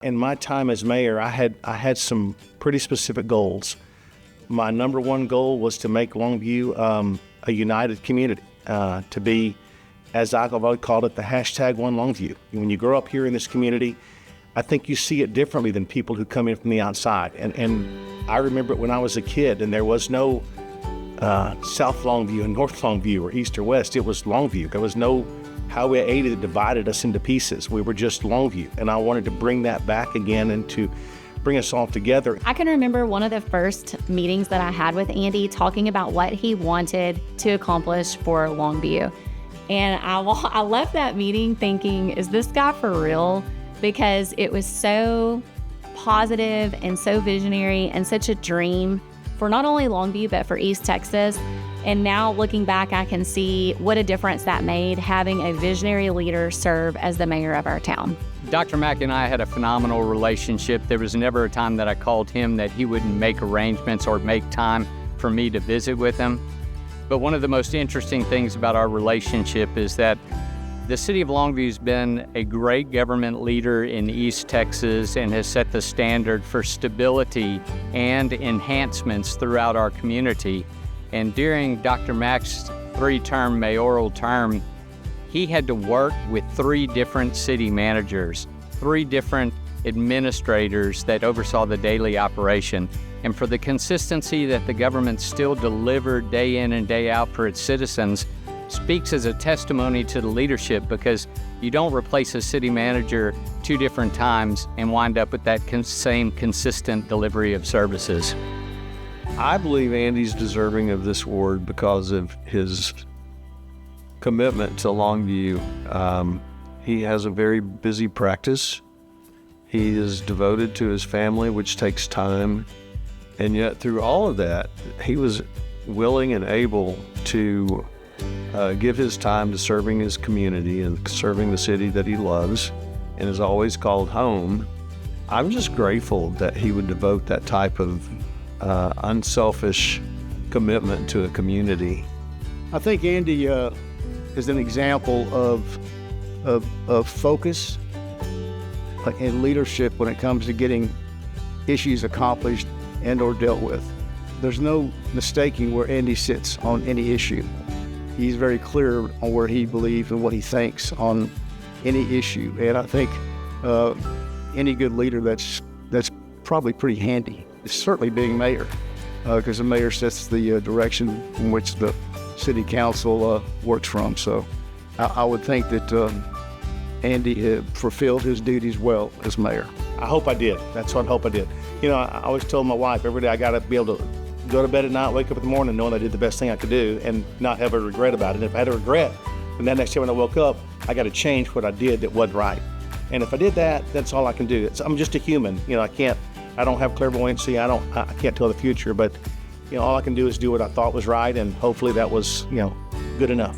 In my time as mayor, I had some pretty specific goals. My number one goal was to make Longview a united community, to be, as I've always called it, the hashtag One Longview. When you grow up here in this community, I think you see it differently than people who come in from the outside. And I remember it when I was a kid, and there was no South Longview and North Longview or East or West. It was Longview. There was no Highway 80 that divided us into pieces. We were just Longview, and I wanted to bring that back again and to bring us all together. I can remember one of the first meetings that I had with Andy talking about what he wanted to accomplish for Longview. And I left that meeting thinking, is this guy for real? Because it was so positive and so visionary and such a dream for not only Longview, but for East Texas. And now looking back, I can see what a difference that made, having a visionary leader serve as the mayor of our town. Dr. Mack and I had a phenomenal relationship. There was never a time that I called him that he wouldn't make arrangements or make time for me to visit with him. But one of the most interesting things about our relationship is that the city of Longview has been a great government leader in East Texas and has set the standard for stability and enhancements throughout our community. And during Dr. Mack's 3-term mayoral term, he had to work with 3 different city managers, 3 different administrators that oversaw the daily operation. And for the consistency that the government still delivered day in and day out for its citizens speaks as a testimony to the leadership, because you don't replace a city manager 2 different times and wind up with that same consistent delivery of services. I believe Andy's deserving of this award because of his commitment to Longview. He has a very busy practice. He is devoted to his family, which takes time. And yet through all of that, he was willing and able to give his time to serving his community and serving the city that he loves and is always called home. I'm just grateful that he would devote that type of unselfish commitment to a community. I think Andy is an example of focus and leadership when it comes to getting issues accomplished and or dealt with. There's no mistaking where Andy sits on any issue. He's very clear on where he believes and what he thinks on any issue. And I think any good leader that's probably pretty handy. It's certainly being mayor, because the mayor sets the direction in which the city council works from. So I would think that Andy fulfilled his duties well as mayor. I hope I did. That's what I hope I did. You know, I always told my wife every day I got to be able to go to bed at night, wake up in the morning knowing I did the best thing I could do and not have a regret about it. And if I had a regret, then that next day when I woke up, I got to change what I did that wasn't right. And if I did that, that's all I can do. I'm just a human. You know, I don't have clairvoyancy. I can't tell the future, but you know, all I can do is do what I thought was right, and hopefully that was, you know, good enough.